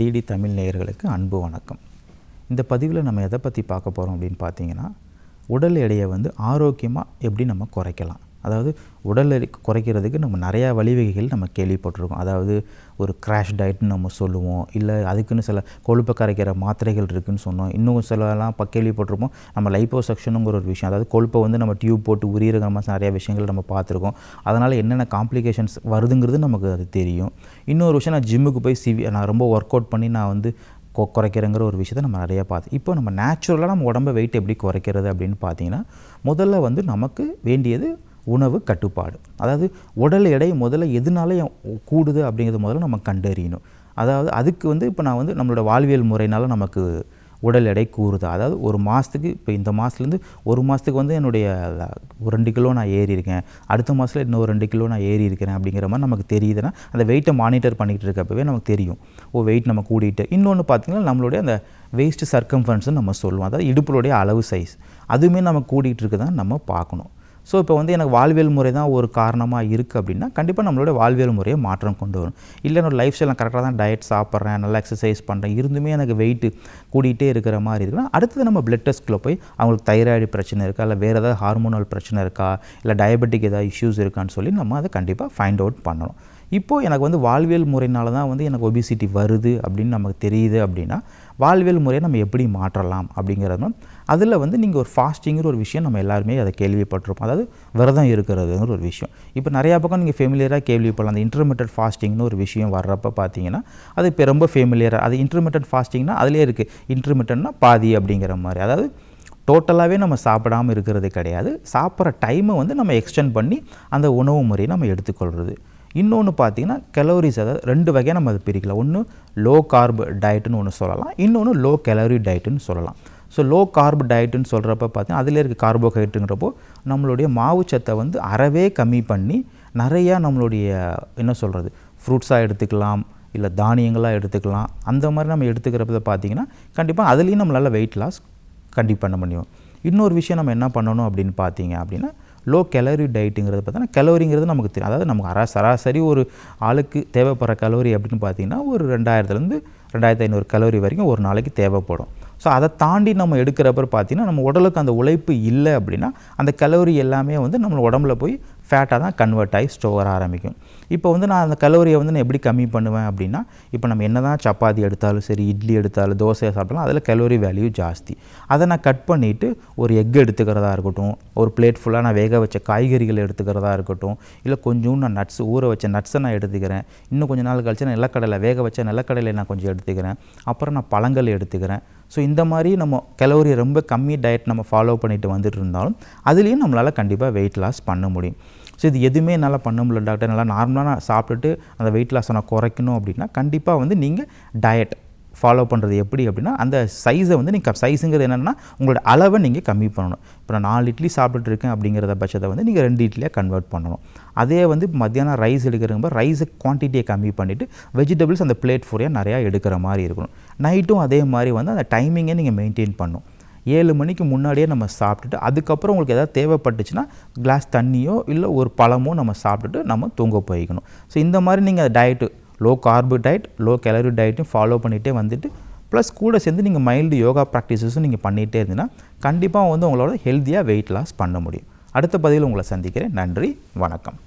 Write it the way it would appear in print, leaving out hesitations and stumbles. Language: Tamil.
டிடி தமிழ் நேயர்களுக்கு அன்பு வணக்கம். இந்த பதிவில் நம்ம எதை பற்றி பார்க்க போகிறோம் அப்படின்னு பார்த்தீங்கன்னா, உடல் எடையை ஆரோக்கியமாக எப்படி நம்ம குறைக்கலாம். அதாவது உடல் எடை குறைக்கிறதுக்கு நம்ம நிறையா வழிவகைகள் நம்ம கேள்விப்பட்டிருக்கோம். அதாவது ஒரு கிராஷ் டயட்னு நம்ம சொல்லுவோம், இல்லை அதுக்குன்னு சில கொழுப்பை கரைக்கிற மாத்திரைகள் இருக்குதுன்னு சொன்னோம். இன்னும் சிலலாம் கேள்விப்பட்டிருப்போம் நம்ம லைப்போசக்ஷனுங்கிற ஒரு விஷயம். அதாவது கொழுப்பை நம்ம டியூப் போட்டு உரியிற மாதிரி நிறையா விஷயங்கள் நம்ம பார்த்துருக்கோம். அதனால் என்னென்ன காம்ப்ளிகேஷன்ஸ் வருதுங்கிறது நமக்கு அது தெரியும். இன்னொரு விஷயம், நான் ஜிம்முக்கு போய் நான் ரொம்ப ஒர்க் அவுட் பண்ணி நான் குறைக்கிறேங்கிற ஒரு விஷயத்தை நம்ம நிறையா பார்த்து, இப்போ நம்ம நேச்சுரலாக நம்ம உடம்பை வெயிட் எப்படி குறைக்கிறது அப்படின்னு பார்த்தீங்கன்னா, முதல்ல நமக்கு வேண்டியது உணவு கட்டுப்பாடு. அதாவது உடல் எடை முதல்ல எதனால கூடுது அப்படிங்கிறது முதல்ல நம்ம கண்டறியணும். அதாவது அதுக்கு இப்போ நான் நம்மளோட வாழ்வியல் முறையினால் நமக்கு உடல் எடை கூறுது. அதாவது ஒரு மாதத்துக்கு, இப்போ இந்த மாதத்துலேருந்து ஒரு மாதத்துக்கு என்னுடைய 2 கிலோ நான் ஏறி இருக்கேன், அடுத்த மாதத்தில் இன்னும் 2 கிலோ நான் ஏறி இருக்கிறேன் அப்படிங்கிற மாதிரி நமக்கு தெரியுதுன்னா, அந்த வெயிட்டை மானிட்டர் பண்ணிகிட்டு இருக்கப்பவே நமக்கு தெரியும், வெயிட் நம்ம கூடிட்டு. இன்னொன்று பார்த்திங்கன்னா, நம்மளுடைய அந்த வேஸ்ட் சர்க்கம்ஃபரன்ஸ்னு நம்ம சொல்லுவோம். அதாவது இடுப்புடைய அளவு சைஸ், அதுவுமே நம்ம கூடிகிட்டு இருக்குதான் நம்ம பார்க்கணும். ஸோ இப்போ எனக்கு வாழ்வியல் முறை தான் ஒரு காரணமாக இருக்குது அப்படின்னா, கண்டிப்பாக நம்மளோட வாழ்வியல் முறையை மாற்றம் கொண்டு வரும். இல்லை என்னோடய லைஃப் ஸ்டைல் நான் கரெக்டாக தான் டயட் சாப்பிட்றேன், நல்லா எக்ஸசைஸ் பண்ணுறேன், இருந்துமே எனக்கு வெயிட்டு கூட்டிகிட்டே இருக்கிற மாதிரி இருக்குன்னா, அடுத்தது நம்ம பிளட் டெஸ்ட்டில் போய் அவங்களுக்கு தைராய்டு பிரச்சனை இருக்கா, இல்லை வேறு ஏதாவது ஹார்மோனல் பிரச்சனை இருக்கா, இல்லை டயபெட்டிக் ஏதாவது இஷ்யூஸ் இருக்கான்னு சொல்லி நம்ம அதை கண்டிப்பாக ஃபைண்ட் அவுட் பண்ணணும். இப்போது எனக்கு வாழ்வியல் முறையினால தான் எனக்கு ஒபிசிட்டி வருது அப்படின்னு நமக்கு தெரியுது அப்படின்னா, வாழ்வியல் முறையை நம்ம எப்படி மாற்றலாம் அப்படிங்கிறது. அதில் நீங்கள் ஒரு ஃபாஸ்டிங்கிற ஒரு விஷயம் நம்ம எல்லாருமே அதை கேள்விப்பட்டிருப்போம். அதாவது விரதம் இருக்கிறதுங்கிற ஒரு விஷயம். இப்போ நிறையா பக்கம் நீங்கள் ஃபெமிலியராக கேள்விப்படலாம். அந்த இன்டர்மிட்டன்ட் ஃபாஸ்டிங்னு ஒரு விஷயம் வர்றப்போ பார்த்தீங்கன்னா, அது இப்போ ரொம்ப ஃபெமிலியராக, அது இன்டர்மிட்டன்ட் ஃபாஸ்டிங்னா அதிலே இருக்குது. இன்டர்மிட்டன்ட்னா பாதி அப்படிங்கிற மாதிரி. அதாவது டோட்டலாகவே நம்ம சாப்பிடாமல் இருக்கிறது கிடையாது, சாப்பிட்ற டைமை நம்ம எக்ஸ்டெண்ட் பண்ணி அந்த உணவு முறையை நம்ம எடுத்துக்கொள்கிறது. இன்னொன்று பார்த்திங்கன்னா, கலோரிஸ், அதாவது 2 வகையாக நம்ம அதை பிரிக்கலாம். ஒன்று லோ கார்ப் டயட்டுன்னு ஒன்று சொல்லலாம், இன்னொன்று லோ கலோரி டயட்டுன்னு சொல்லலாம். ஸோ லோ கார்ப் டயட்டுன்னு சொல்கிறப்ப பார்த்தீங்கன்னா, அதில் இருக்க கார்போஹைட்ரேட்டுங்கிறப்போ நம்மளுடைய மாவுச்சத்தை அறவே கம்மி பண்ணி நிறையா நம்மளுடைய என்ன சொல்கிறது ஃப்ரூட்ஸாக எடுத்துக்கலாம், இல்லை தானியங்களாக எடுத்துக்கலாம். அந்த மாதிரி நம்ம எடுத்துக்கிறப்ப பார்த்திங்கன்னா, கண்டிப்பாக அதுலேயும் நம்மளால் வெயிட் லாஸ் கண்டிப்பாக பண்ண முடியும். இன்னொரு விஷயம் நம்ம என்ன பண்ணணும் அப்படின்னு பார்த்தீங்க அப்படின்னா, லோ கலோரி டயட்டுங்கிறது பார்த்தீங்கன்னா, கலோரிங்கிறது நமக்கு தெரியும். அதாவது நமக்கு சராசரி ஒரு ஆளுக்கு தேவைப்படுற கலோரி அப்படின்னு பார்த்தீங்கன்னா, ஒரு 2000 2500 கலோரி வரைக்கும் ஒரு நாளைக்கு தேவைப்படும். ஸோ அதை தாண்டி நம்ம எடுக்கிறப்ப பார்த்திங்கன்னா, நம்ம உடலுக்கு அந்த உழைப்பு இல்லை அப்படின்னா, அந்த கலோரி எல்லாமே நம்ம உடம்புல போய் ஃபேட்டாக தான் கன்வெர்ட் ஆகி ஸ்டோர் ஆரம்பிக்கும். இப்போ நான் அந்த கலோரியை நான் எப்படி கம்மி பண்ணுவேன் அப்படின்னா, இப்போ நம்ம என்ன தான் சப்பாத்தி எடுத்தாலும் சரி, இட்லி எடுத்தாலும், தோசையை சாப்பிட்டாலும் அதில் கலோரி வேல்யூ ஜாஸ்தி. அதை நான் கட் பண்ணிவிட்டு ஒரு எக் எடுத்துக்கிறதா இருக்கட்டும், ஒரு பிளேட் ஃபுல்லாக நான் வேக வச்ச காய்கறிகள் எடுத்துக்கிறதா இருக்கட்டும், இல்லை கொஞ்சம் நான் நட்ஸ், ஊற வச்ச நட்ஸை நான் எடுத்துக்கிறேன், இன்னும் கொஞ்சம் நாள் கழிச்சு நான் நிலக்கடலை, வேக வச்ச நிலக்கடலை நான் கொஞ்சம் எடுத்துக்கிறேன், அப்புறம் நான் பழங்கள் எடுத்துக்கிறேன். ஸோ இந்த மாதிரி நம்ம கலோரி ரொம்ப கம்மி டயட் நம்ம ஃபாலோ பண்ணிட்டு வந்துட்டு இருந்தாலும், அதுலேயும் நம்மளால் கண்டிப்பாக வெயிட் லாஸ் பண்ண முடியும். ஸோ இது எதுவுமே என்னால் பண்ண முடியல டாக்டர், நல்லா நார்மலாக நான் சாப்பிட்டுட்டு அந்த வெயிட் லாஸை நான் குறைக்கணும் அப்படின்னா, கண்டிப்பாக நீங்கள் டயட் ஃபாலோ பண்ணுறது எப்படி அப்படின்னா, அந்த சைஸை நீங்கள் சைஸுங்கிறது என்னென்னா உங்களோட அளவை நீங்கள் கம்மி பண்ணணும். இப்போ நான் 4 இட்லி சாப்பிட்டுட்டு இருக்கேன் அப்படிங்கிறத பட்சத்தை நீங்கள் 2 இட்லியாக கன்வெர்ட் பண்ணணும். அதே மத்தியானம் ரைஸ் எடுக்கிறப்ப ரைஸை குவான்டிட்டியை கம்மி பண்ணிவிட்டு வெஜிடபிள்ஸ் அந்த பிளேட் ஃபுல்லாக நிறையா எடுக்கிற மாதிரி இருக்கணும். நைட்டும் அதே மாதிரி அந்த டைமிங்கை நீங்கள் மெயின்டைன் பண்ணணும். 7 மணிக்கு முன்னாடியே நம்ம சாப்பிட்டுட்டு, அதுக்கப்புறம் உங்களுக்கு எதாவது தேவைப்பட்டுச்சுன்னா கிளாஸ் தண்ணியோ இல்லை ஒரு பழமோ நம்ம சாப்பிட்டுட்டு நம்ம தூங்க போய்க்கணும். ஸோ இந்த மாதிரி நீங்கள் diet, low carb diet, low calorie டயட்டும் ஃபாலோ பண்ணிகிட்டே வந்துட்டு, ப்ளஸ் கூட சேர்ந்து நீங்கள் மைல்டு யோகா ப்ராக்டிஸஸும் நீங்கள் பண்ணிகிட்டே இருந்தீங்கன்னா, கண்டிப்பாக உங்களோட ஹெல்த்தியாக வெயிட் லாஸ் பண்ண முடியும். அடுத்த பதிவில் உங்களை சந்திக்கிறேன். நன்றி, வணக்கம்.